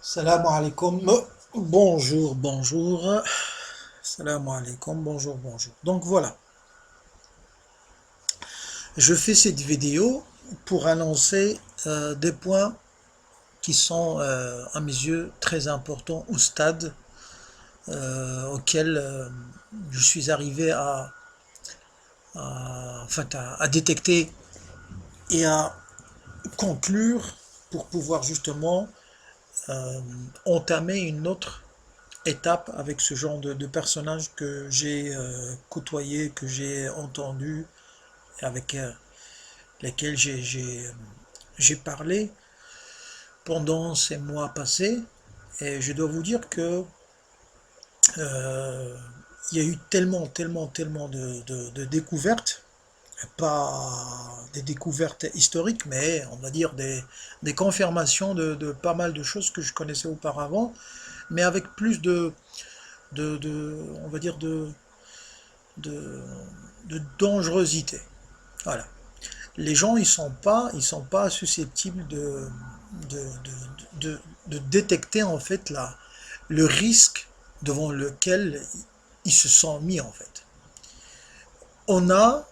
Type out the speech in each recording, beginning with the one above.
Salam alaikum. Bonjour, bonjour. Salam alaikum, bonjour, bonjour. Donc voilà, je fais cette vidéo pour annoncer des points qui sont à mes yeux très importants au stade auquel je suis arrivé à détecter et à conclure pour pouvoir justement euh, entamer une autre étape avec ce genre de personnages que j'ai côtoyé, que j'ai entendu, avec lesquels j'ai parlé pendant ces mois passés. Et je dois vous dire que euh, il y a eu tellement de découvertes, pas des découvertes historiques, mais on va dire des confirmations de pas mal de choses que je connaissais auparavant, mais avec plus on va dire de, de dangerosité. Voilà. Les gens, ils sont pas susceptibles de, de détecter en fait le risque devant lequel ils se sont mis en fait. On a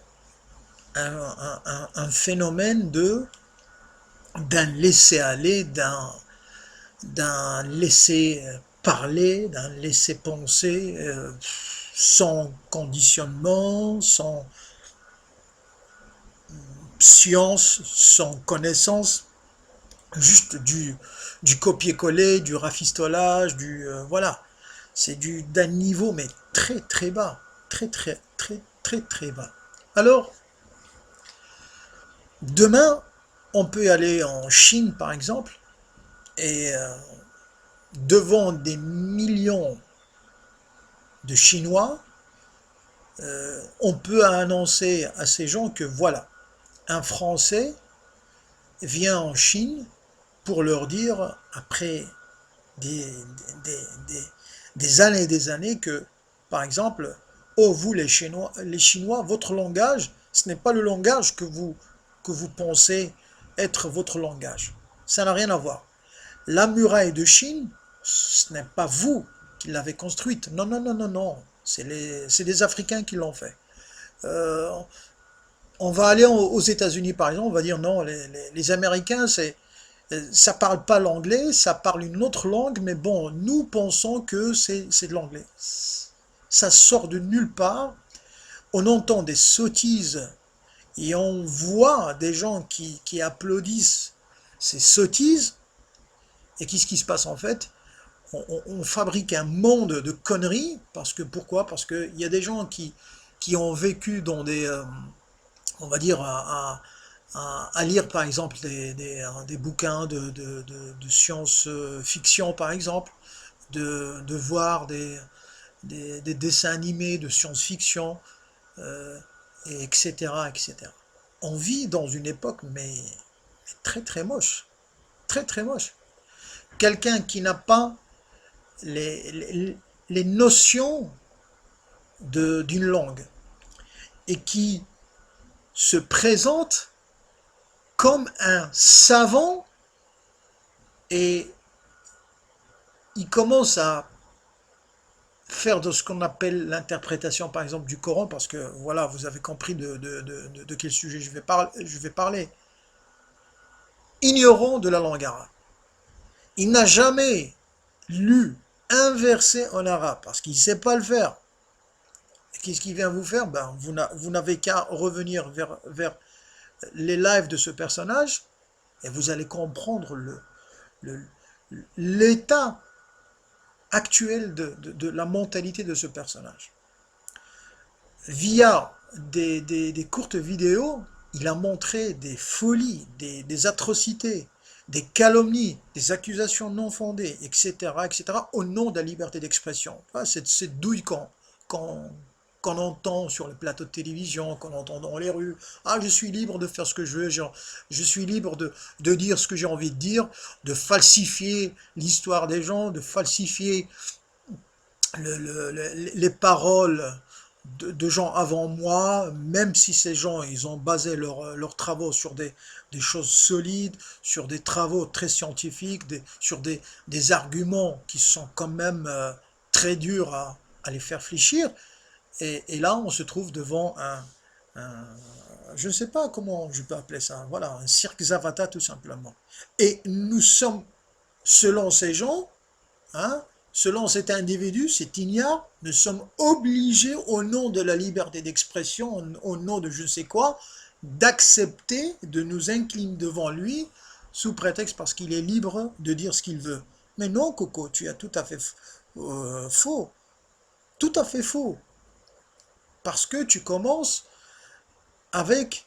un phénomène d'un laisser aller, d'un laisser parler, d'un laisser penser, sans conditionnement, sans science, sans connaissance, juste du copier-coller, du rafistolage, voilà. C'est d'un niveau mais très bas, très bas. Alors, demain, on peut aller en Chine par exemple, et devant des millions de Chinois, on peut annoncer à ces gens que voilà, un Français vient en Chine pour leur dire, après des, des, des, des années et des années, que, par exemple, oh, vous les Chinois, votre langage, ce n'est pas le langage que vous pensez être votre langage. Ça n'a rien à voir. La muraille de Chine, ce n'est pas vous qui l'avez construite. Non, non, non, non, non. C'est les Africains qui l'ont fait. Euh, on va aller aux États-Unis, par exemple, on va dire non, les Américains, ça parle pas l'anglais, ça parle une autre langue, mais bon, nous pensons que c'est de l'anglais. Ça sort de nulle part. On entend des sottises et on voit des gens qui applaudissent ces sottises. Et qu'est-ce qui se passe en fait? On fabrique un monde de conneries. Parce que pourquoi? Parce qu'il y a des gens qui ont vécu dans on va dire, à lire par exemple des bouquins de science-fiction par exemple, de voir des dessins animés de science-fiction, euh, etc., etc. On vit dans une époque mais très moche, très moche. Quelqu'un qui n'a pas les, les, les notions d'une langue et qui se présente comme un savant, et il commence à faire de ce qu'on appelle l'interprétation par exemple du Coran, parce que voilà, vous avez compris de quel sujet je vais parler, ignorant de la langue arabe. Il n'a jamais lu un verset en arabe parce qu'il ne sait pas le faire. Qu'est-ce qu'il vient vous faire? Ben, vous n'avez qu'à revenir vers les lives de ce personnage et vous allez comprendre le, l'état actuel de la mentalité de ce personnage. Via des courtes vidéos, il a montré des folies, des atrocités, des calomnies, des accusations non fondées, etc., au nom de la liberté d'expression. Cette douille qu'on qu'on entend sur les plateaux de télévision, qu'on entend dans les rues. Ah, je suis libre de faire ce que je veux, je suis libre de dire ce que j'ai envie de dire, de falsifier l'histoire des gens, de falsifier les paroles de gens avant moi, même si ces gens, ils ont basé leurs travaux sur des choses solides, sur des travaux très scientifiques, sur des arguments qui sont quand même très durs à les faire fléchir. Et là, on se trouve devant un- je ne sais pas comment je peux appeler ça, voilà, un cirque Zavata tout simplement. Et nous sommes, selon ces gens, hein, selon cet individu, cet ignare, nous sommes obligés, au nom de la liberté d'expression, au nom de je ne sais quoi, d'accepter de nous incliner devant lui sous prétexte parce qu'il est libre de dire ce qu'il veut. Mais non, Coco, tu as tout à fait faux. Tout à fait faux. Parce que tu commences avec,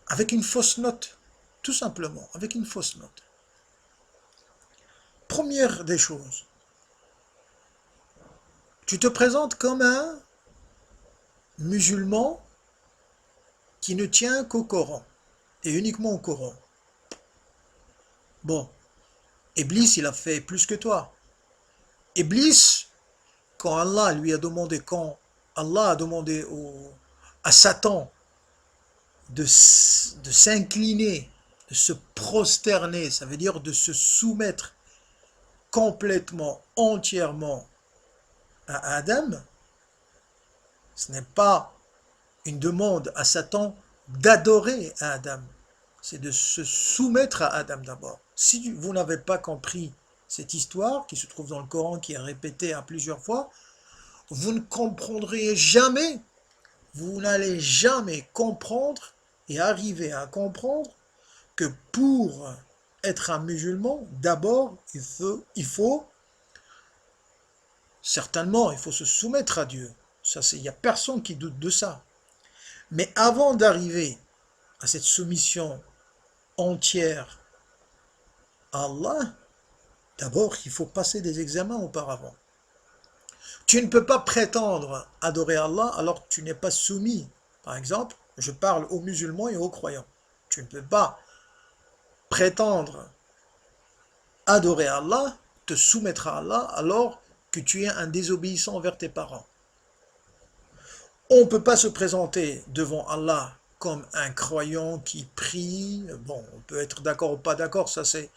avec une fausse note. Tout simplement, avec une fausse note. Première des choses, tu te présentes comme un musulman qui ne tient qu'au Coran, et uniquement au Coran. Bon, Iblis, il a fait plus que toi. Iblis, quand Allah a demandé à Satan de s'incliner, de se prosterner, ça veut dire de se soumettre complètement, entièrement à Adam, ce n'est pas une demande à Satan d'adorer Adam, c'est de se soumettre à Adam d'abord. Si vous n'avez pas compris cette histoire qui se trouve dans le Coran, qui est répétée à plusieurs fois, vous ne comprendrez jamais, vous n'allez jamais comprendre et arriver à comprendre que pour être un musulman, d'abord, certainement, il faut se soumettre à Dieu. Ça, il n'y a personne qui doute de ça. Mais avant d'arriver à cette soumission entière à Allah, d'abord, il faut passer des examens auparavant. Tu ne peux pas prétendre adorer Allah alors que tu n'es pas soumis. Par exemple, je parle aux musulmans et aux croyants. Tu ne peux pas prétendre adorer Allah, te soumettre à Allah alors que tu es un désobéissant envers tes parents. On ne peut pas se présenter devant Allah comme un croyant qui prie. Bon, on peut être d'accord ou pas d'accord, ça c'est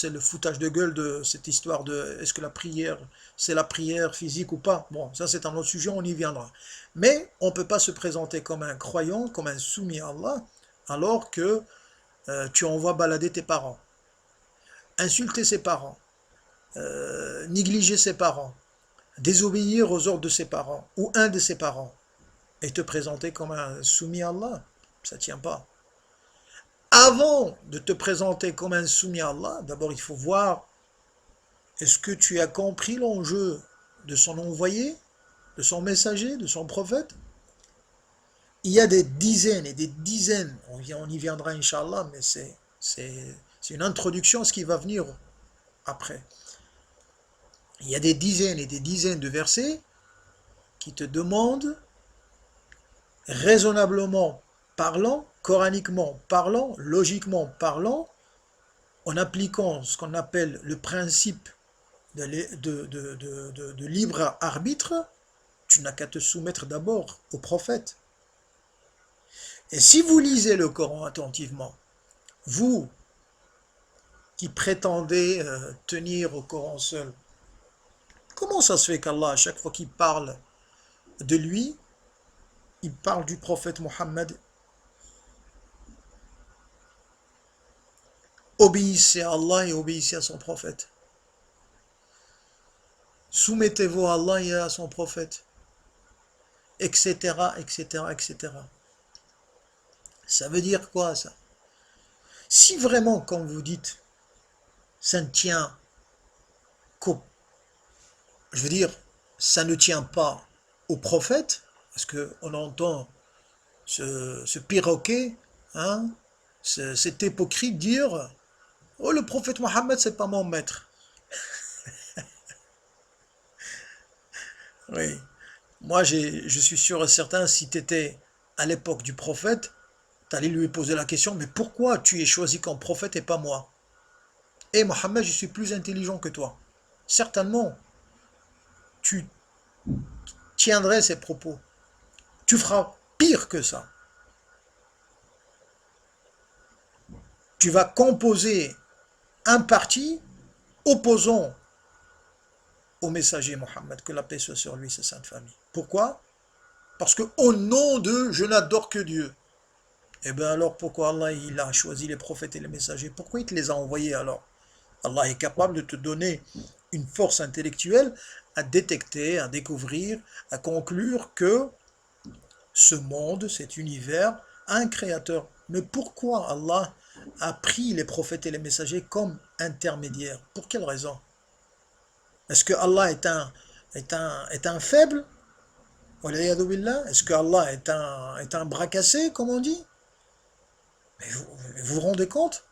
le foutage de gueule de cette histoire de est-ce que la prière c'est la prière physique ou pas. Bon, ça c'est un autre sujet, on y viendra. Mais on ne peut pas se présenter comme un croyant, comme un soumis à Allah, alors que tu envoies balader tes parents, insulter ses parents, négliger ses parents, désobéir aux ordres de ses parents ou un de ses parents et te présenter comme un soumis à Allah. Ça ne tient pas. Avant de te présenter comme un soumis à Allah, d'abord il faut voir est-ce que tu as compris l'enjeu de son envoyé, de son messager, de son prophète. Il y a des dizaines et des dizaines, on y viendra Inch'Allah, mais c'est une introduction à ce qui va venir après. Il y a des dizaines et des dizaines de versets qui te demandent raisonnablement parlant, coraniquement parlant, logiquement parlant, en appliquant ce qu'on appelle le principe de libre arbitre, tu n'as qu'à te soumettre d'abord au prophète. Et si vous lisez le Coran attentivement, vous qui prétendez tenir au Coran seul, comment ça se fait qu'Allah, à chaque fois qu'il parle de lui, il parle du prophète Mohammed? Obéissez à Allah et obéissez à son prophète. Soumettez-vous à Allah et à son prophète, etc., etc., etc. Ça veut dire quoi ça? Si vraiment, comme vous dites, ça ne tient qu'au... Je veux dire, ça ne tient pas au prophète, parce qu'on entend ce perroquet, hein, cet hypocrite dire oh, le prophète Mohammed, c'est pas mon maître. Oui. Moi, je suis sûr et certain, si tu étais à l'époque du prophète, tu allais lui poser la question, mais pourquoi tu es choisi comme prophète et pas moi? Et Mohammed, je suis plus intelligent que toi. Certainement, tu tiendrais ces propos. Tu feras pire que ça. tu vas composer un parti opposant au messager Mohammed, que la paix soit sur lui, sa sainte famille. Pourquoi? Parce que au nom de je n'adore que Dieu. Eh bien alors pourquoi Allah il a choisi les prophètes et les messagers? Pourquoi il te les a envoyés alors? Allah est capable de te donner une force intellectuelle à détecter, à découvrir, à conclure que ce monde, cet univers, a un créateur. Mais pourquoi Allah a pris les prophètes et les messagers comme intermédiaires? Pour quelle raison? Est-ce que Allah est un faible? Est-ce que Allah est un bras cassé, comme on dit? Mais vous vous rendez compte?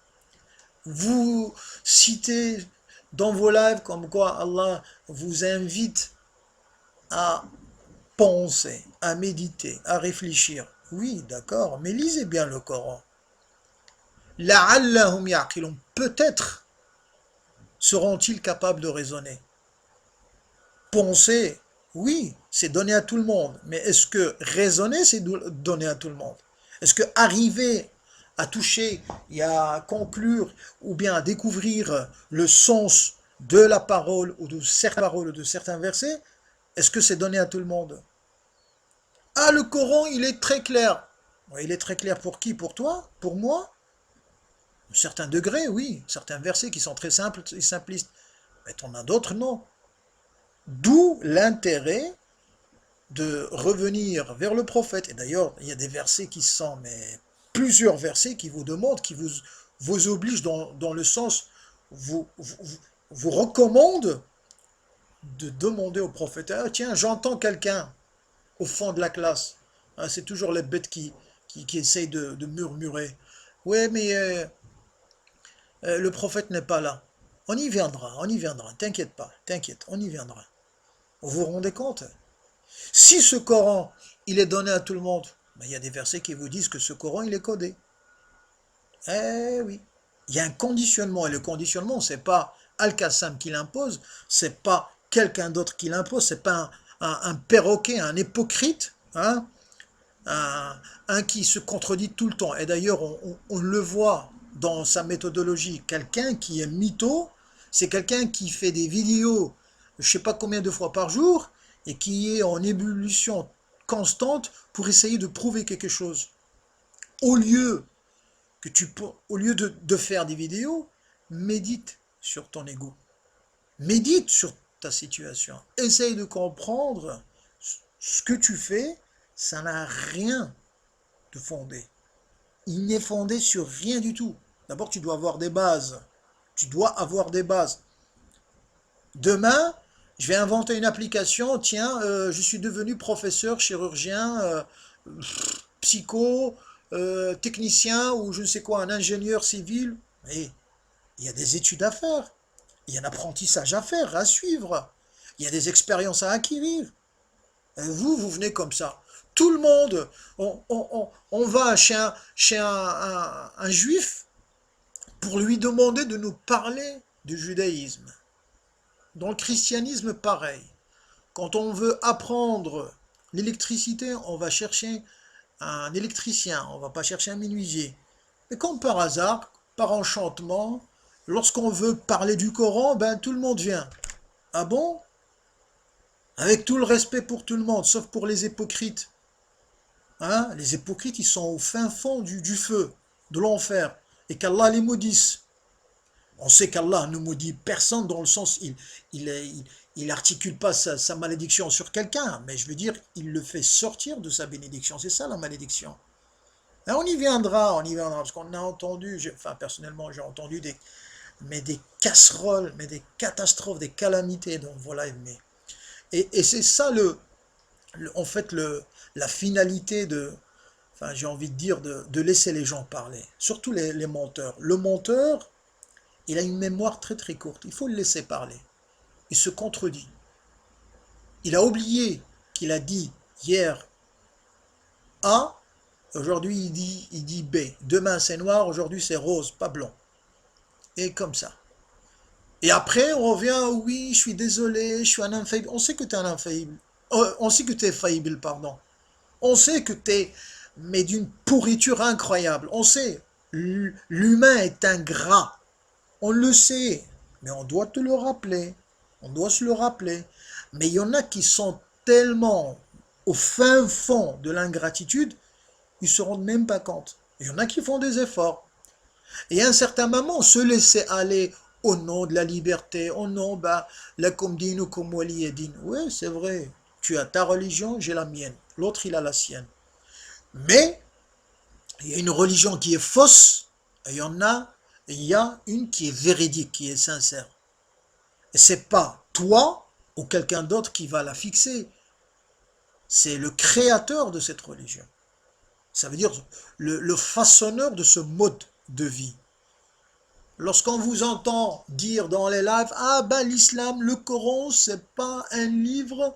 Vous citez dans vos lives comme quoi Allah vous invite à penser, à méditer, à réfléchir. Oui, d'accord, mais lisez bien le Coran. La'allahum ya'qilun. Peut-être seront-ils capables de raisonner. Penser, oui, c'est donné à tout le monde. Mais est-ce que raisonner, c'est donné à tout le monde? Est-ce que arriver à toucher et à conclure ou bien à découvrir le sens de la parole ou de certaines paroles ou de certains versets, est-ce que c'est donné à tout le monde? Ah, le Coran, il est très clair. Il est très clair pour qui? Pour toi? Pour moi? À un certain degré, oui. Certains versets qui sont très simples et simplistes. Mais t'en as d'autres, non. D'où l'intérêt de revenir vers le prophète. Et d'ailleurs, il y a des versets qui sont, mais plusieurs versets qui vous demandent, qui vous obligent dans le sens, vous recommandent de demander au prophète, ah, tiens, j'entends quelqu'un au fond de la classe. Ah, c'est toujours les bêtes qui essayent de murmurer. Ouais, mais le prophète n'est pas là. On y viendra, t'inquiète pas, t'inquiète, on y viendra. Vous vous rendez compte? Si ce Coran, il est donné à tout le monde, ben, il y a des versets qui vous disent que ce Coran, il est codé. Eh oui. Il y a un conditionnement, et le conditionnement, c'est pas Al-Qassam qui l'impose, c'est pas quelqu'un d'autre qui l'impose, c'est pas un perroquet, un hypocrite, hein, un qui se contredit tout le temps. Et d'ailleurs, on le voit dans sa méthodologie. Quelqu'un qui est mytho, c'est quelqu'un qui fait des vidéos, je ne sais pas combien de fois par jour, et qui est en ébullition constante pour essayer de prouver quelque chose. Au lieu au lieu de faire des vidéos, médite sur ton ego. Médite sur ta situation. Essaye de comprendre ce que tu fais, ça n'a rien de fondé. Il n'est fondé sur rien du tout. D'abord, tu dois avoir des bases. Tu dois avoir des bases. Demain, je vais inventer une application. Tiens, je suis devenu professeur, chirurgien, psycho, technicien ou je ne sais quoi, un ingénieur civil. Et il y a des études à faire. Il y a un apprentissage à faire, à suivre. Il y a des expériences à acquérir. Vous venez comme ça. Tout le monde, on va chez un juif pour lui demander de nous parler du judaïsme. Dans le christianisme, pareil. Quand on veut apprendre l'électricité, on va chercher un électricien, on ne va pas chercher un menuisier. Mais comme par hasard, par enchantement, lorsqu'on veut parler du Coran, ben tout le monde vient. Ah bon? Avec tout le respect pour tout le monde, sauf pour les hypocrites. Hein? Les hypocrites, ils sont au fin fond du feu, de l'enfer, et qu'Allah les maudisse. On sait qu'Allah ne maudit personne dans le sens, il articule pas sa malédiction sur quelqu'un, mais je veux dire, il le fait sortir de sa bénédiction. C'est ça la malédiction. Et on y viendra, parce qu'on a entendu, enfin personnellement j'ai entendu des casseroles, mais des catastrophes, des calamités, donc voilà, et c'est ça en fait la finalité enfin j'ai envie de dire, de laisser les gens parler, surtout les menteurs. Le menteur, il a une mémoire très très courte, il faut le laisser parler. Il se contredit. Il a oublié qu'il a dit hier A, aujourd'hui il dit B. Demain c'est noir, aujourd'hui c'est rose, pas blanc. Et comme ça. Et après on revient, oui, je suis désolé, je suis un infaillible. On sait que tu es un infaillible. On sait que tu es faillible, pardon. On sait que tu es, mais d'une pourriture incroyable. On sait. L'humain est ingrat. On le sait, mais on doit te le rappeler. On doit se le rappeler. Mais il y en a qui sont tellement au fin fond de l'ingratitude, ils ne se rendent même pas compte. Il y en a qui font des efforts. Et à un certain moment, se laisser aller au nom de la liberté, au nom, bah, lakum dinukum waliya din. Oui, c'est vrai. Tu as ta religion, j'ai la mienne. L'autre, il a la sienne. Mais, il y a une religion qui est fausse, et il y a une qui est véridique, qui est sincère. Et c'est pas toi ou quelqu'un d'autre qui va la fixer. C'est le créateur de cette religion. Ça veut dire le façonneur de ce mode de vie. Lorsqu'on vous entend dire dans les lives, ah ben l'islam, le Coran, c'est pas un livre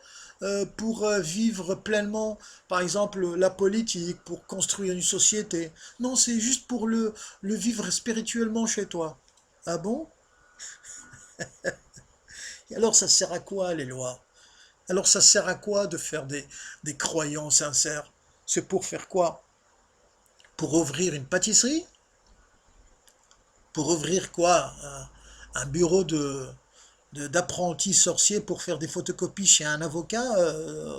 pour vivre pleinement, par exemple, la politique, pour construire une société. Non, c'est juste pour le vivre spirituellement chez toi. Ah bon? Et alors ça sert à quoi les lois? Alors ça sert à quoi de faire des croyants sincères? C'est pour faire quoi? Pour ouvrir une pâtisserie? Pour ouvrir quoi? Un bureau d'apprenti sorcier pour faire des photocopies chez un avocat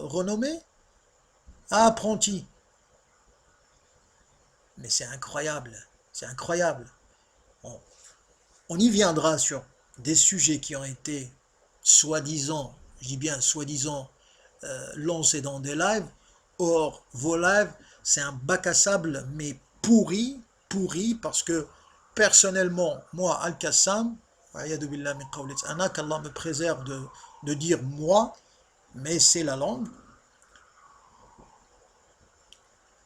renommé? Ah, apprenti. Mais c'est incroyable. C'est incroyable. On, on y viendra sur des sujets qui ont été soi-disant, je dis bien soi-disant, lancés dans des lives. Or, vos lives, c'est un bac à sable, mais pourri, pourri, parce que personnellement, moi, Al-Qassam, qu'Allah me préserve de dire moi, mais c'est la langue,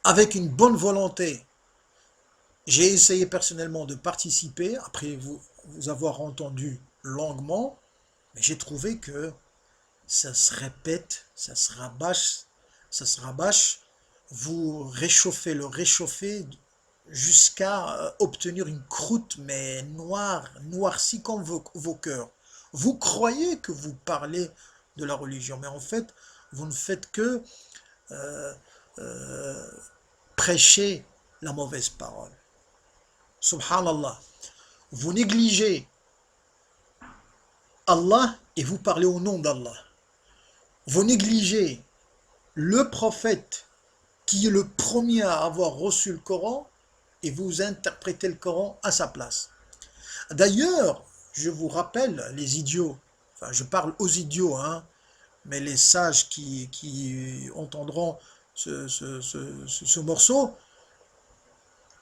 avec une bonne volonté. J'ai essayé personnellement de participer, après vous avoir entendu longuement, mais j'ai trouvé que ça se répète, ça se rabâche, vous réchauffez le réchauffer jusqu'à obtenir une croûte, mais noire, noircie comme vos cœurs. Vous croyez que vous parlez de la religion, mais en fait, vous ne faites que euh, euh, prêcher la mauvaise parole. Subhanallah. Vous négligez Allah et vous parlez au nom d'Allah. Vous négligez le prophète qui est le premier à avoir reçu le Coran et vous interprétez le Coran à sa place. D'ailleurs, je vous rappelle, les idiots, enfin je parle aux idiots, hein, mais les sages qui entendront ce morceau,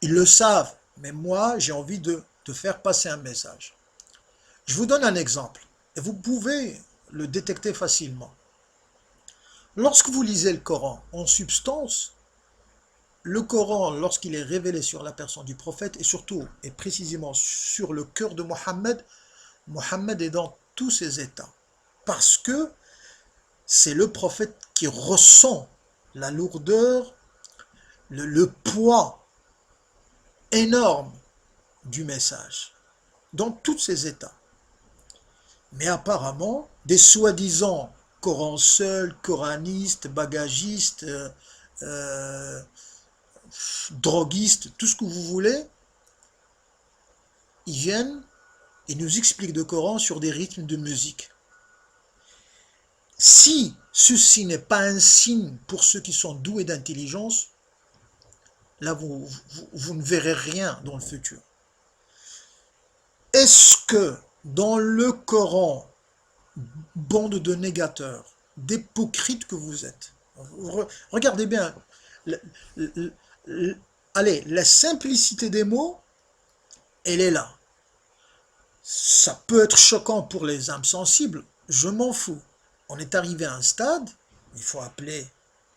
ils le savent, mais moi j'ai envie de faire passer un message. Je vous donne un exemple, et vous pouvez le détecter facilement. Lorsque vous lisez le Coran en substance, le Coran, lorsqu'il est révélé sur la personne du prophète, et surtout, et précisément sur le cœur de Mohammed, Mohammed est dans tous ses états. Parce que c'est le prophète qui ressent la lourdeur, le poids énorme du message, dans tous ses états. Mais apparemment, des soi-disant Coran seul, coranistes, bagagistes, euh, droguistes, tout ce que vous voulez, ils viennent et nous expliquent le Coran sur des rythmes de musique. Si ceci n'est pas un signe pour ceux qui sont doués d'intelligence, là vous ne verrez rien dans le futur. Est-ce que dans le Coran, bande de négateurs, d'hypocrites que vous êtes, regardez bien, allez, la simplicité des mots, elle est là. Ça peut être choquant pour les âmes sensibles, je m'en fous. On est arrivé à un stade, il faut appeler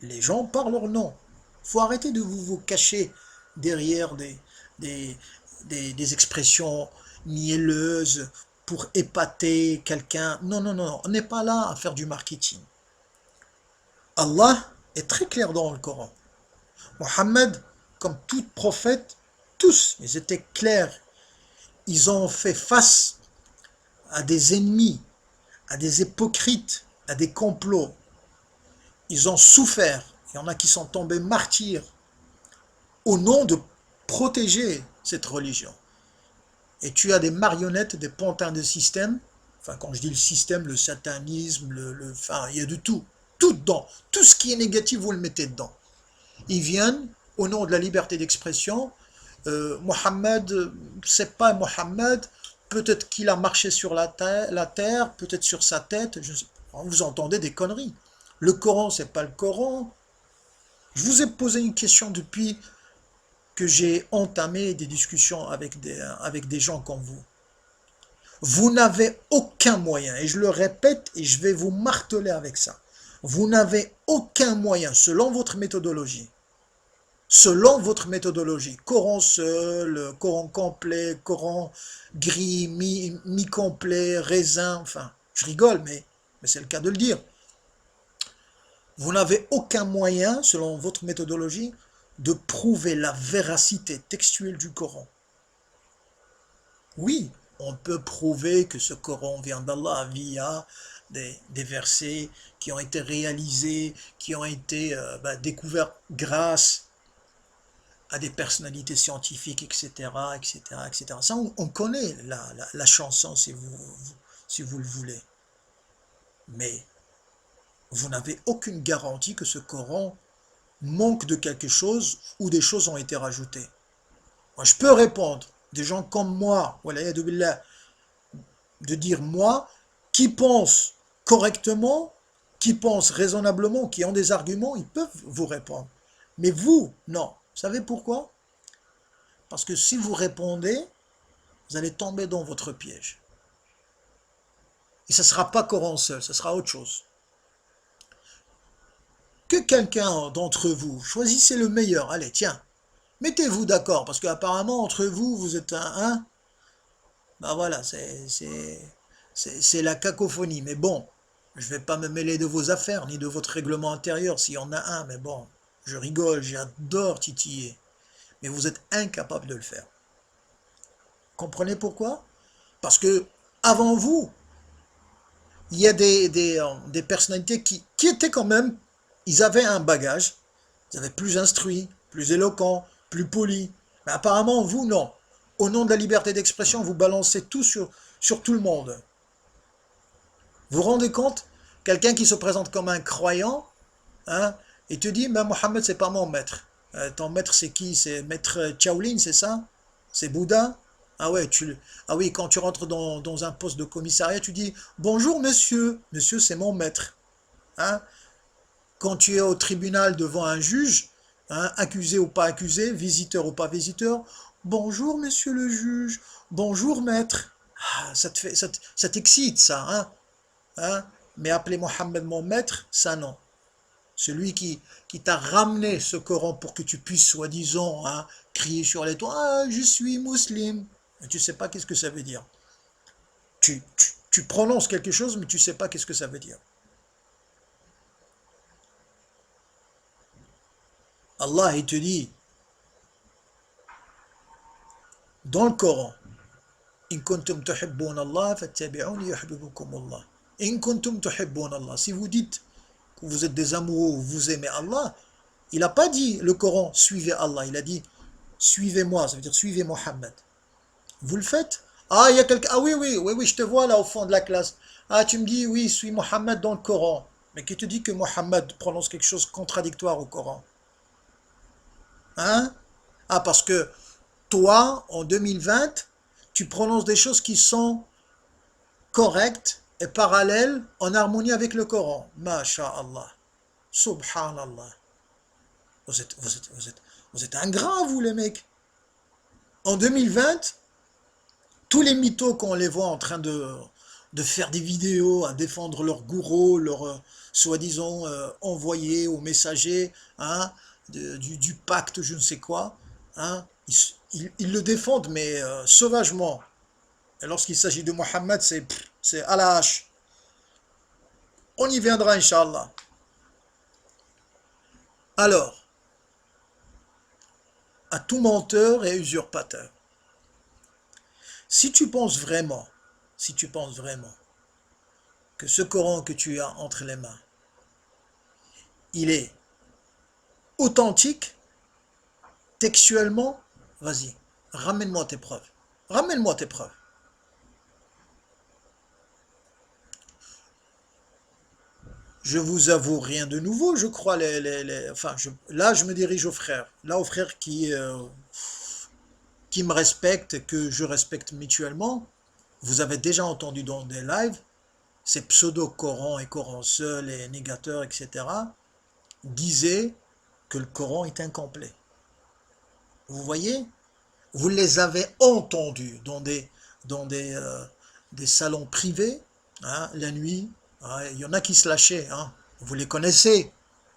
les gens par leur nom. Il faut arrêter de vous cacher derrière des, des expressions mielleuses pour épater quelqu'un. Non, non, non, on n'est pas là à faire du marketing. Allah est très clair dans le Coran. Mohammed, comme tout prophète, tous, ils étaient clairs. Ils ont fait face à des ennemis, à des hypocrites, à des complots. Ils ont souffert. Il y en a qui sont tombés martyrs au nom de protéger cette religion. Et tu as des marionnettes, des pantins de système. Enfin, quand je dis le système, le satanisme, enfin, il y a de tout. Tout dedans. Tout ce qui est négatif, vous le mettez dedans. Ils viennent au nom de la liberté d'expression. Mohammed, c'est pas Mohammed. Peut-être qu'il a marché sur la terre, peut-être sur sa tête. Vous entendez des conneries. Le Coran, c'est pas le Coran. Je vous ai posé une question depuis que j'ai entamé des discussions avec des gens comme vous. Vous n'avez aucun moyen, et je le répète et je vais vous marteler avec ça. Vous n'avez aucun moyen, selon votre méthodologie, Coran seul, Coran complet, Coran gris, mi-complet, raisin, enfin, je rigole, mais c'est le cas de le dire. Vous n'avez aucun moyen, selon votre méthodologie, de prouver la véracité textuelle du Coran. Oui, on peut prouver que ce Coran vient d'Allah via des versets qui ont été réalisés, qui ont été découverts grâce à des personnalités scientifiques, etc., etc., etc. Ça, on connaît la chanson si vous le voulez. Mais vous n'avez aucune garantie que ce Coran manque de quelque chose ou des choses ont été rajoutées. Moi, je peux répondre, des gens comme moi, de dire moi, qui pensent correctement, qui pensent raisonnablement, qui ont des arguments, ils peuvent vous répondre. Mais vous, non. Vous savez pourquoi? Parce que si vous répondez, vous allez tomber dans votre piège. Et ce ne sera pas Coran seul, ce sera autre chose. Que quelqu'un d'entre vous, choisissez le meilleur, allez, tiens, mettez-vous d'accord, parce qu'apparemment, entre vous, vous êtes un. Ben voilà, c'est la cacophonie. Mais bon, je ne vais pas me mêler de vos affaires, ni de votre règlement intérieur, s'il y en a un, mais bon, je rigole, j'adore titiller. Mais vous êtes incapable de le faire. Comprenez pourquoi? Parce que, avant vous, il y a des personnalités qui étaient quand même, ils avaient un bagage, ils avaient plus instruit, plus éloquent, plus poli. Mais apparemment, vous, non. Au nom de la liberté d'expression, vous balancez tout sur tout le monde. Vous vous rendez compte? Quelqu'un qui se présente comme un croyant, hein, et te dit, mais Mohammed, c'est pas mon maître. Ton maître, c'est qui? C'est maître Shaolin, c'est ça? C'est Bouddha? Ah ouais, ah oui, quand tu rentres dans un poste de commissariat, tu dis, bonjour monsieur. Monsieur, c'est mon maître. Hein? Quand tu es au tribunal devant un juge, hein, accusé ou pas accusé, visiteur ou pas visiteur, bonjour monsieur le juge, bonjour maître. Ah, ça t'excite ça, hein? Hein? Mais appeler Mohammed mon maître, ça non. Celui qui t'a ramené ce Coran pour que tu puisses, soi-disant, hein, crier sur les toits, ah, je suis musulman. Et tu ne sais pas qu'est-ce que ça veut dire. Tu prononces quelque chose, mais tu ne sais pas qu'est-ce que ça veut dire. Allah, il te dit, dans le Coran, In kuntum tuhibbun Allah, fattabi'uni yuhibbukum Allah. In kuntum tuhibbun Allah. Si vous dites que vous êtes des amoureux, vous aimez Allah, il n'a pas dit le Coran, suivez Allah. Il a dit, suivez-moi, ça veut dire suivez Mohammed. Vous le faites? Ah, il y a quelqu'un. Ah oui, oui, oui, oui, je te vois là au fond de la classe. Ah, tu me dis, oui, suis Mohammed dans le Coran. Mais qui te dit que Mohammed prononce quelque chose de contradictoire au Coran? Hein? Ah, parce que toi, en 2020, tu prononces des choses qui sont correctes et parallèles en harmonie avec le Coran. Masha'Allah. Subhanallah. Vous êtes ingrats, vous, les mecs. En 2020, tous les mythos qu'on les voit en train de faire des vidéos, à défendre leur gourou, leur soi-disant envoyé ou messager, hein, du pacte, je ne sais quoi, hein, ils le défendent, mais sauvagement. Et lorsqu'il s'agit de Mohammed, c'est à la hache. On y viendra, Inch'Allah. Alors, à tout menteur et usurpateur, si tu penses vraiment, si tu penses vraiment que ce Coran que tu as entre les mains, il est authentique, textuellement, vas-y, Ramène-moi tes preuves. Ramène-moi tes preuves. Je vous avoue rien de nouveau, je crois. Enfin, là, je me dirige aux frères. Là, aux frères qui me respectent et que je respecte mutuellement. Vous avez déjà entendu dans des lives, ces pseudo-Corans et Coran seul et négateurs, etc., disaient que le Coran est incomplet. Vous voyez? Vous les avez entendus dans des salons privés, hein, la nuit. Hein, il y en a qui se lâchaient. Hein. Vous les connaissez.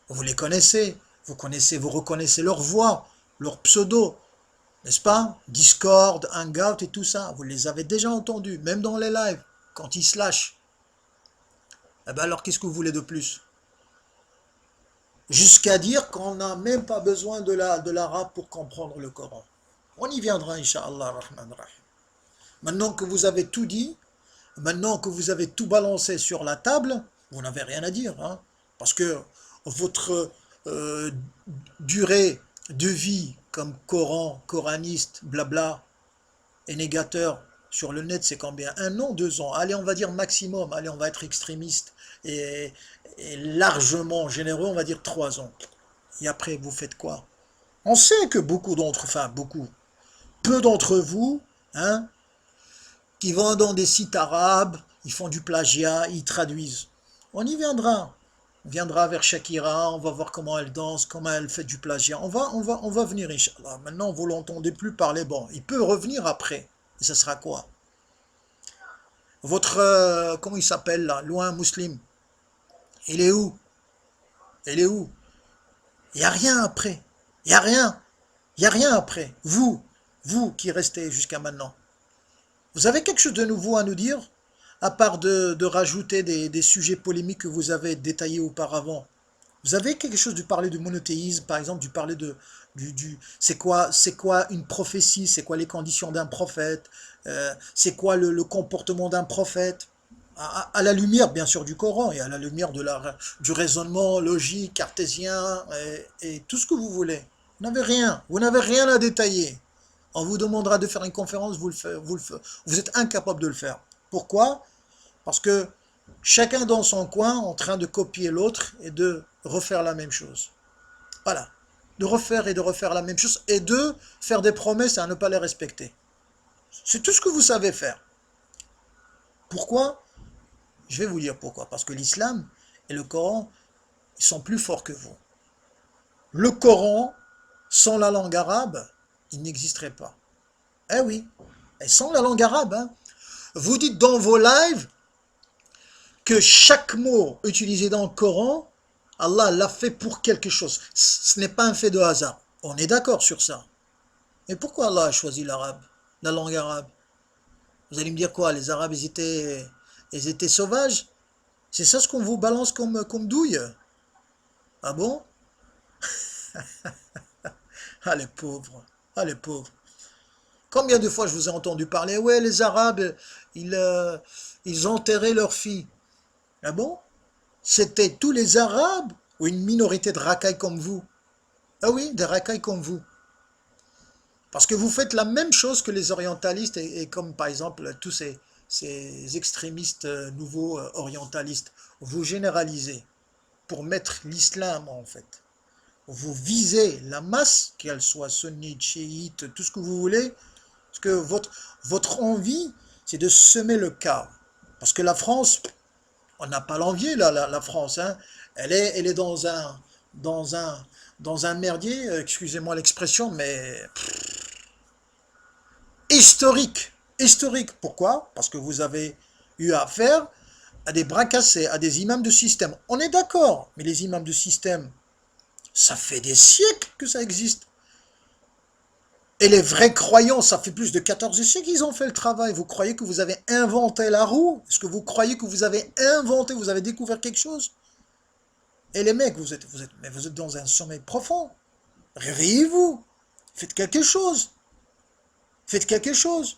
Vous les connaissez. Vous reconnaissez leur voix, leur pseudo, n'est-ce pas? Discord, Hangout et tout ça. Vous les avez déjà entendus, même dans les lives, quand ils se lâchent. Eh ben alors, qu'est-ce que vous voulez de plus? Jusqu'à dire qu'on n'a même pas besoin de l'arabe pour comprendre le Coran. On y viendra, Inch'Allah, Rahman Rahim. Maintenant que vous avez tout dit, maintenant que vous avez tout balancé sur la table, vous n'avez rien à dire. Hein, parce que votre durée de vie comme Coran, coraniste, blabla, et négateur sur le net, c'est combien? 1 an, 2 ans? Allez, on va dire maximum. Allez, on va être extrémiste et, et largement généreux, on va dire 3 ans. Et après, vous faites quoi? On sait que beaucoup d'entre, enfin beaucoup, peu d'entre vous, hein, qui vont dans des sites arabes, ils font du plagiat, ils traduisent. On y viendra. On viendra vers Shakira, on va voir comment elle danse, comment elle fait du plagiat. On va venir, Inch'Allah. Maintenant, vous l'entendez plus parler. Bon, il peut revenir après. Et ça sera quoi? Votre, comment il s'appelle là? Loin Muslim. Il est où? Il est où? Il n'y a rien après. Il n'y a rien. Il n'y a rien après. Vous qui restez jusqu'à maintenant. Vous avez quelque chose de nouveau à nous dire, à part de rajouter des sujets polémiques que vous avez détaillés auparavant? Vous avez quelque chose de parler du monothéisme, par exemple, du parler c'est quoi une prophétie, c'est quoi les conditions d'un prophète, c'est quoi le comportement d'un prophète, à la lumière, bien sûr, du Coran et à la lumière du raisonnement logique, cartésien et tout ce que vous voulez. Vous n'avez rien à détailler. On vous demandera de faire une conférence, vous êtes incapable de le faire. Pourquoi? Parce que chacun dans son coin en train de copier l'autre et de refaire la même chose. Voilà. De refaire et de refaire la même chose et de faire des promesses et à ne pas les respecter. C'est tout ce que vous savez faire. Pourquoi? Je vais vous dire pourquoi. Parce que l'islam et le Coran, ils sont plus forts que vous. Le Coran, sans la langue arabe, il n'existerait pas. Eh oui, et sans la langue arabe. Hein. Vous dites dans vos lives que chaque mot utilisé dans le Coran, Allah l'a fait pour quelque chose. Ce n'est pas un fait de hasard. On est d'accord sur ça. Mais pourquoi Allah a choisi l'arabe, la langue arabe? Vous allez me dire quoi? Les Arabes, ils étaient sauvages? C'est ça ce qu'on vous balance comme douille? Ah bon? Ah les pauvres. Ah les pauvres. Combien de fois je vous ai entendu parler? Ouais, les Arabes, ils enterraient leurs filles. Ah bon? C'était tous les Arabes ou une minorité de racailles comme vous? Ah oui, des racailles comme vous. Parce que vous faites la même chose que les orientalistes et comme par exemple tous ces extrémistes nouveaux orientalistes. Vous généralisez pour mettre l'islam en fait. Vous visez la masse, qu'elle soit sunnite, chiite, tout ce que vous voulez, parce que votre envie, c'est de semer le chaos. Parce que la France, on n'a pas l'envier, la France. Hein. Elle est dans un, dans un merdier, excusez-moi l'expression, mais historique. Historique. Pourquoi? Parce que vous avez eu affaire à des bras cassés, à des imams de système. On est d'accord, mais les imams de système, ça fait des siècles que ça existe. Et les vrais croyants, ça fait plus de 14 siècles qu'ils ont fait le travail. Vous croyez que vous avez inventé la roue? Est-ce que vous croyez que vous avez inventé, vous avez découvert quelque chose? Et les mecs, vous êtes dans un sommeil profond. Réveillez-vous. Faites quelque chose. Faites quelque chose.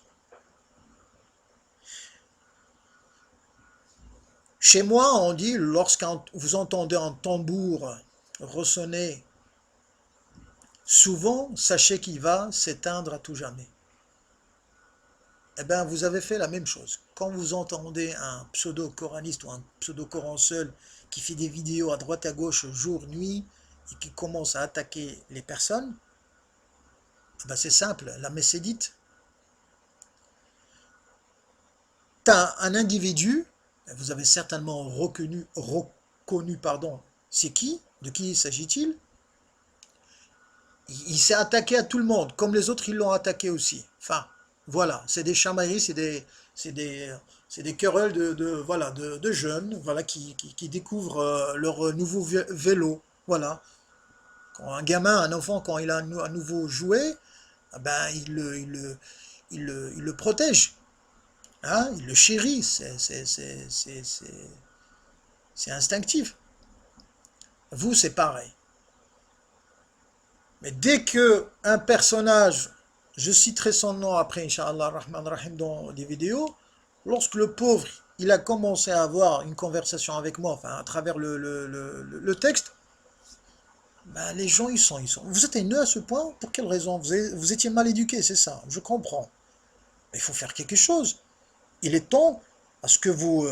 Chez moi, on dit, lorsque vous entendez un tambour ressonner, souvent, sachez qu'il va s'éteindre à tout jamais. eh bien, vous avez fait la même chose. Quand vous entendez un pseudo-coraniste ou un pseudo-coran seul qui fait des vidéos à droite à gauche, jour, nuit, et qui commence à attaquer les personnes, eh ben c'est simple, la messe est dite. Tu as un individu, vous avez certainement reconnu pardon, c'est qui, de qui s'agit-il? Il s'est attaqué à tout le monde, comme les autres ils l'ont attaqué aussi. Enfin, voilà, c'est des chamailleries, c'est des, c'est des querelles voilà, de jeunes voilà, qui découvrent leur nouveau vélo. Voilà. Quand un gamin, un enfant, quand il a un nouveau jouet, ah ben, il le protège, hein, il le chérit, c'est instinctif. Vous, c'est pareil. Mais dès que un personnage, je citerai son nom après, Inch'Allah Rahman Rahim, dans des vidéos, lorsque le pauvre, il a commencé à avoir une conversation avec moi, enfin, à travers le texte, ben, les gens, ils sont. Vous êtes haineux à ce point? Pour quelle raison? Vous étiez mal éduqué, c'est ça, je comprends. Mais il faut faire quelque chose. Il est temps à ce que vous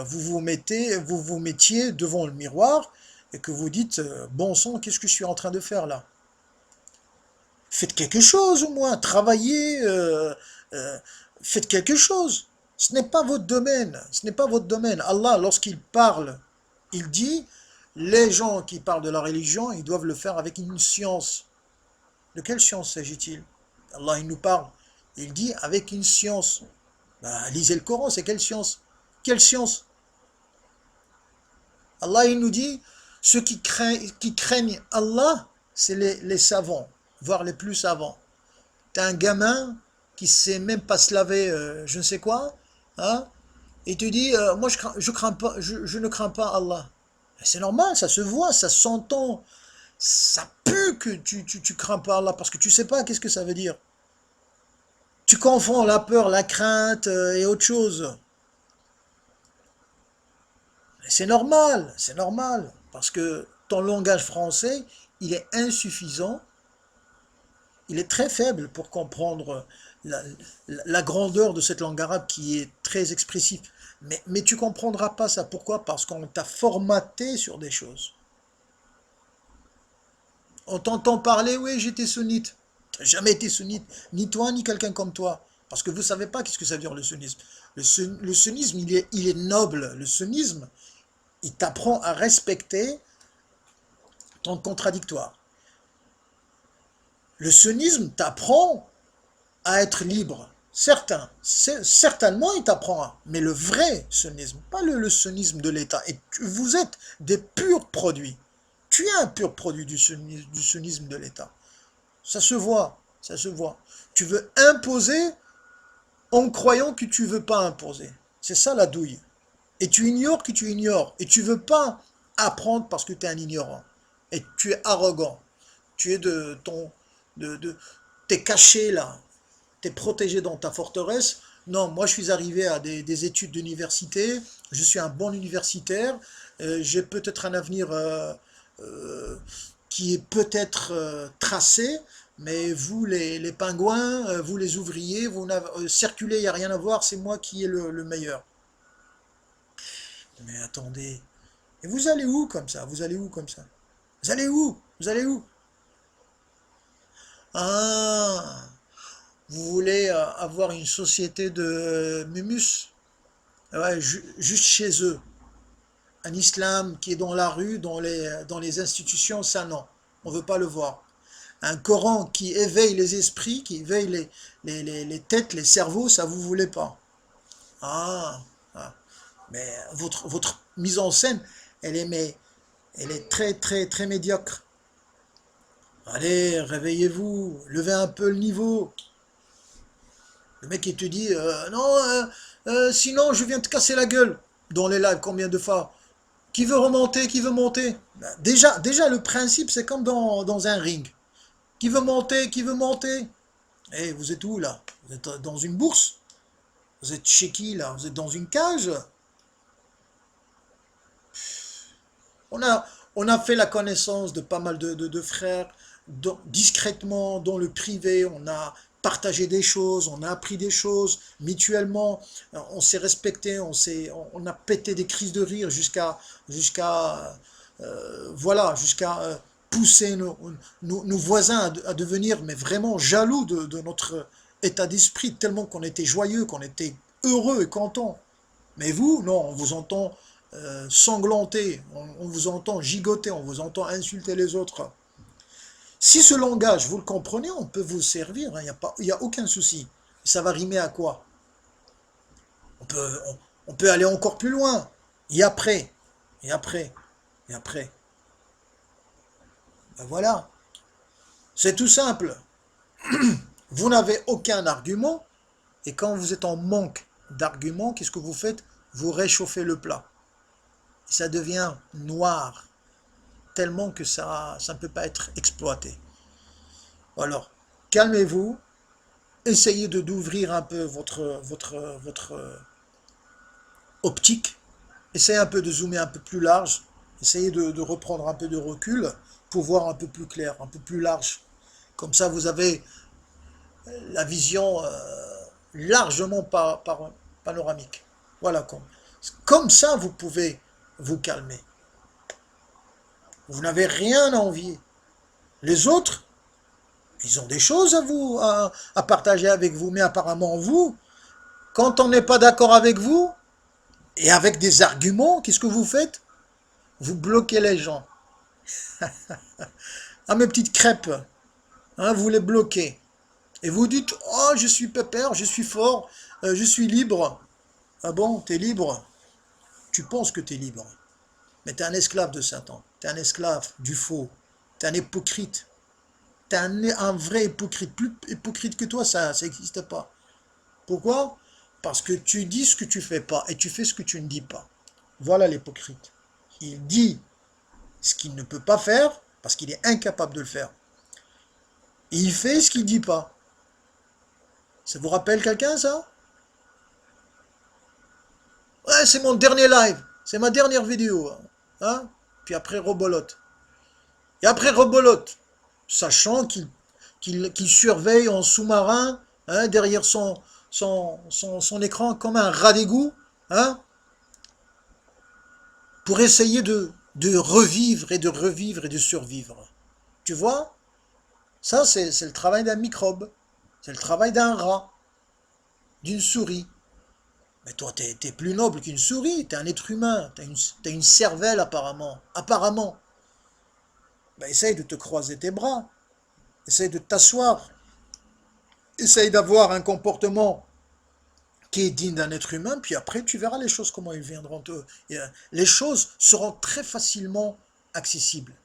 vous mettiez devant le miroir et que vous dites, bon sang, qu'est-ce que je suis en train de faire là? Faites quelque chose au moins, travaillez, euh, faites quelque chose. Ce n'est pas votre domaine, ce n'est pas votre domaine. Allah, lorsqu'il parle, il dit, les gens qui parlent de la religion, ils doivent le faire avec une science. De quelle science s'agit-il? Allah, il nous parle. Il dit avec une science. Bah, lisez le Coran, c'est quelle science? Quelle science? Allah, il nous dit, ceux qui craignent Allah, c'est les savants, voire les plus savants. T'as un gamin qui sait même pas se laver, je ne sais quoi, hein, et tu dis, moi je crains pas, je ne crains pas Allah. C'est normal, ça se voit, ça s'entend, ça pue que tu crains pas Allah, parce que tu sais pas qu'est-ce que ça veut dire. Tu confonds la peur, la crainte et autre chose. C'est normal, parce que ton langage français, il est insuffisant, il est très faible pour comprendre la, la grandeur de cette langue arabe qui est très expressive. Mais tu comprendras pas ça. Pourquoi? Parce qu'on t'a formaté sur des choses. On t'entend parler, oui, j'étais sunnite. T'as jamais été sunnite, ni toi, ni quelqu'un comme toi. Parce que vous savez pas qu'est-ce que ça veut dire le sunnisme. Le sunnisme, il est noble. Le sunnisme, il t'apprend à respecter ton contradictoire. Le sunnisme t'apprend à être libre. Certainement il t'apprend, mais le vrai sunnisme, pas le sunnisme de l'État. Et vous êtes des purs produits. Tu es un pur produit du sunnisme de l'État. Ça se voit, ça se voit. Tu veux imposer en croyant que tu ne veux pas imposer. C'est ça la douille. Et tu ignores que tu ignores. Et tu ne veux pas apprendre parce que tu es un ignorant. Et tu es arrogant. Tu es t'es caché là. T'es protégé dans ta forteresse. Non, moi je suis arrivé à des études d'université. Je suis un bon universitaire. J'ai peut-être un avenir euh, qui est peut-être tracé. Mais vous, les pingouins, vous les ouvriers, vous circulez, il n'y a rien à voir, c'est moi qui est le meilleur. Mais attendez, et vous allez où comme ça? Vous allez où comme ça? Vous allez où? Vous allez où? Ah, vous voulez avoir une société de mumus? Ouais, juste chez eux. Un islam qui est dans la rue, dans les institutions, ça non. On ne veut pas le voir. Un Coran qui éveille les esprits, qui éveille les têtes, les cerveaux, ça vous voulez pas. Ah, ah. Mais votre mise en scène, elle est très très très médiocre. Allez, réveillez-vous, levez un peu le niveau. Le mec il te dit non, sinon je viens te casser la gueule. Dans les lives, combien de fois? Qui veut remonter, qui veut monter? Ben, déjà le principe c'est comme dans un ring. Qui veut monter, qui veut monter? Eh, vous êtes où là? Vous êtes dans une bourse? Vous êtes chez qui là? Vous êtes dans une cage? On a, on a fait la connaissance de pas mal de frères discrètement dans le privé. On a partagé des choses, on a appris des choses mutuellement, on s'est respecté, on a pété des crises de rire jusqu'à pousser nos voisins à devenir mais vraiment jaloux de notre état d'esprit, tellement qu'on était joyeux, qu'on était heureux et content. Mais vous, non, on vous entend sanglanter, on vous entend gigoter, on vous entend insulter les autres. Si ce langage, vous le comprenez, on peut vous servir, il n'y a pas, y a aucun souci. Ça va rimer à quoi? On peut aller encore plus loin. Et après, et après, et après. Ben voilà, c'est tout simple. Vous n'avez aucun argument, et quand vous êtes en manque d'arguments, qu'est-ce que vous faites? Vous réchauffez le plat. Ça devient noir, tellement que ça ne peut pas être exploité. Alors, calmez-vous, essayez d'ouvrir un peu votre optique, essayez un peu de zoomer un peu plus large, essayez de reprendre un peu de recul pour voir un peu plus clair, un peu plus large. Comme ça, vous avez la vision largement panoramique. Voilà, comme ça, vous pouvez vous calmer. Vous n'avez rien à envier. Les autres, ils ont des choses à partager avec vous, mais apparemment, vous, quand on n'est pas d'accord avec vous, et avec des arguments, qu'est-ce que vous faites? Vous bloquez les gens. Ah, mes petites crêpes, hein, vous les bloquez. Et vous dites, oh, je suis pépère, je suis fort, je suis libre. Ah bon, t'es libre? Tu penses que t'es libre. Mais t'es un esclave de Satan. T'es un esclave du faux. T'es un hypocrite. T'es un vrai hypocrite. Plus hypocrite que toi, ça n'existe pas. Pourquoi? Parce que tu dis ce que tu fais pas et tu fais ce que tu ne dis pas. Voilà l'hypocrite. Il dit ce qu'il ne peut pas faire parce qu'il est incapable de le faire. Et il fait ce qu'il ne dit pas. Ça vous rappelle quelqu'un, ça? Ouais, c'est mon dernier live. C'est ma dernière vidéo. Hein? Puis après, rebolote. Et après, rebolote. Sachant qu'il surveille en sous-marin, hein, derrière son écran, comme un rat d'égout, hein, pour essayer de revivre et de revivre et de survivre. Tu vois? Ça, c'est le travail d'un microbe. C'est le travail d'un rat, d'une souris. Mais toi, t'es plus noble qu'une souris. T'es un être humain. T'as une cervelle, apparemment. Apparemment. Ben, essaye de te croiser tes bras. Essaye de t'asseoir. Essaye d'avoir un comportement qui est digne d'un être humain. Puis après, tu verras les choses, comment ils viendront te... Les choses seront très facilement accessibles.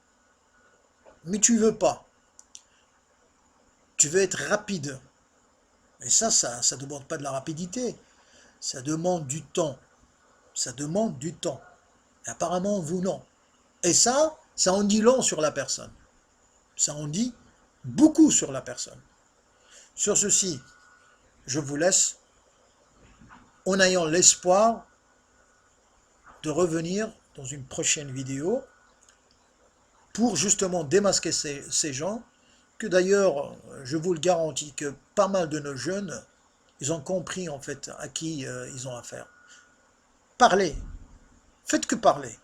Mais tu veux pas. Tu veux être rapide. Et ça demande pas de la rapidité. Ça demande du temps. Ça demande du temps. Et apparemment, vous, non. Et ça en dit long sur la personne. Ça en dit beaucoup sur la personne. Sur ceci, je vous laisse en ayant l'espoir de revenir dans une prochaine vidéo pour justement démasquer ces gens que d'ailleurs, je vous le garantis que pas mal de nos jeunes, ils ont compris en fait à qui ils ont affaire. Parlez, faites que parler.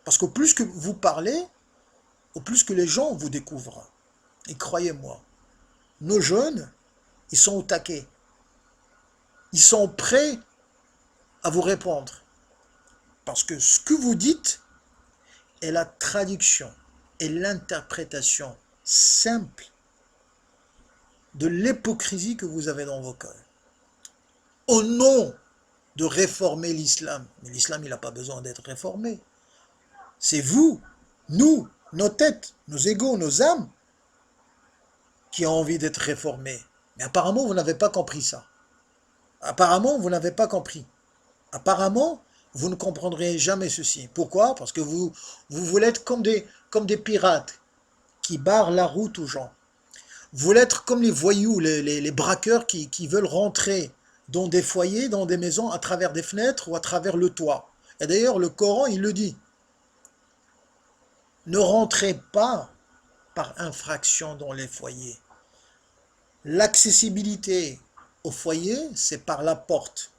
Parce qu'au plus que vous parlez, au plus que les gens vous découvrent. Et croyez-moi, nos jeunes, ils sont au taquet. Ils sont prêts à vous répondre. Parce que ce que vous dites est la traduction et l'interprétation simple de l'hypocrisie que vous avez dans vos cœurs. Au nom de réformer l'islam. Mais l'islam, il n'a pas besoin d'être réformé. C'est vous, nous, nos têtes, nos égos, nos âmes qui ont envie d'être réformés. Mais apparemment, vous n'avez pas compris ça. Apparemment, vous n'avez pas compris. Apparemment, vous ne comprendrez jamais ceci. Pourquoi? Parce que vous voulez être comme des pirates qui barrent la route aux gens. Vous voulez être comme les voyous, les braqueurs qui veulent rentrer dans des foyers, dans des maisons, à travers des fenêtres ou à travers le toit. Et d'ailleurs, le Coran, il le dit. Ne rentrez pas par infraction dans les foyers. L'accessibilité au foyer, c'est par la porte.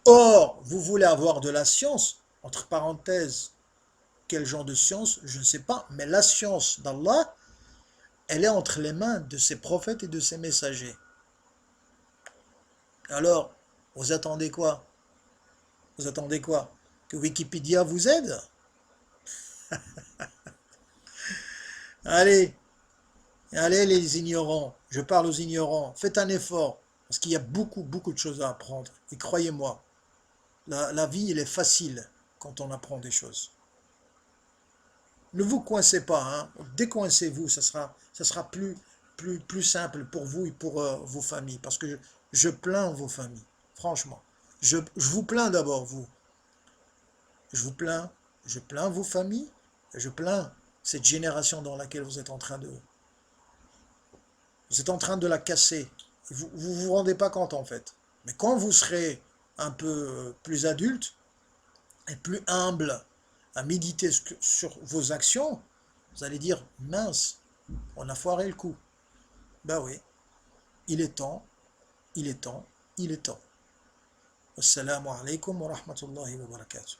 Or, vous voulez avoir de la science, entre parenthèses, quel genre de science, je ne sais pas, mais la science d'Allah, elle est entre les mains de ses prophètes et de ses messagers. Alors, vous attendez quoi? Vous attendez quoi? Que Wikipédia vous aide? Allez, allez les ignorants, je parle aux ignorants, faites un effort, parce qu'il y a beaucoup, beaucoup de choses à apprendre. Et croyez-moi, la vie, elle est facile quand on apprend des choses. Ne vous coincez pas, hein. Décoincez-vous, ça sera plus simple pour vous et pour vos familles. Parce que je plains vos familles, franchement. Je vous plains d'abord, vous. Je plains vos familles, et je plains cette génération dans laquelle vous êtes en train de la casser. Vous rendez pas compte en fait. Mais quand vous serez un peu plus adulte et plus humble à méditer sur vos actions, vous allez dire, mince, on a foiré le coup. Ben oui, il est temps, il est temps, il est temps. Assalamu alaikum wa rahmatullahi wa barakatuh.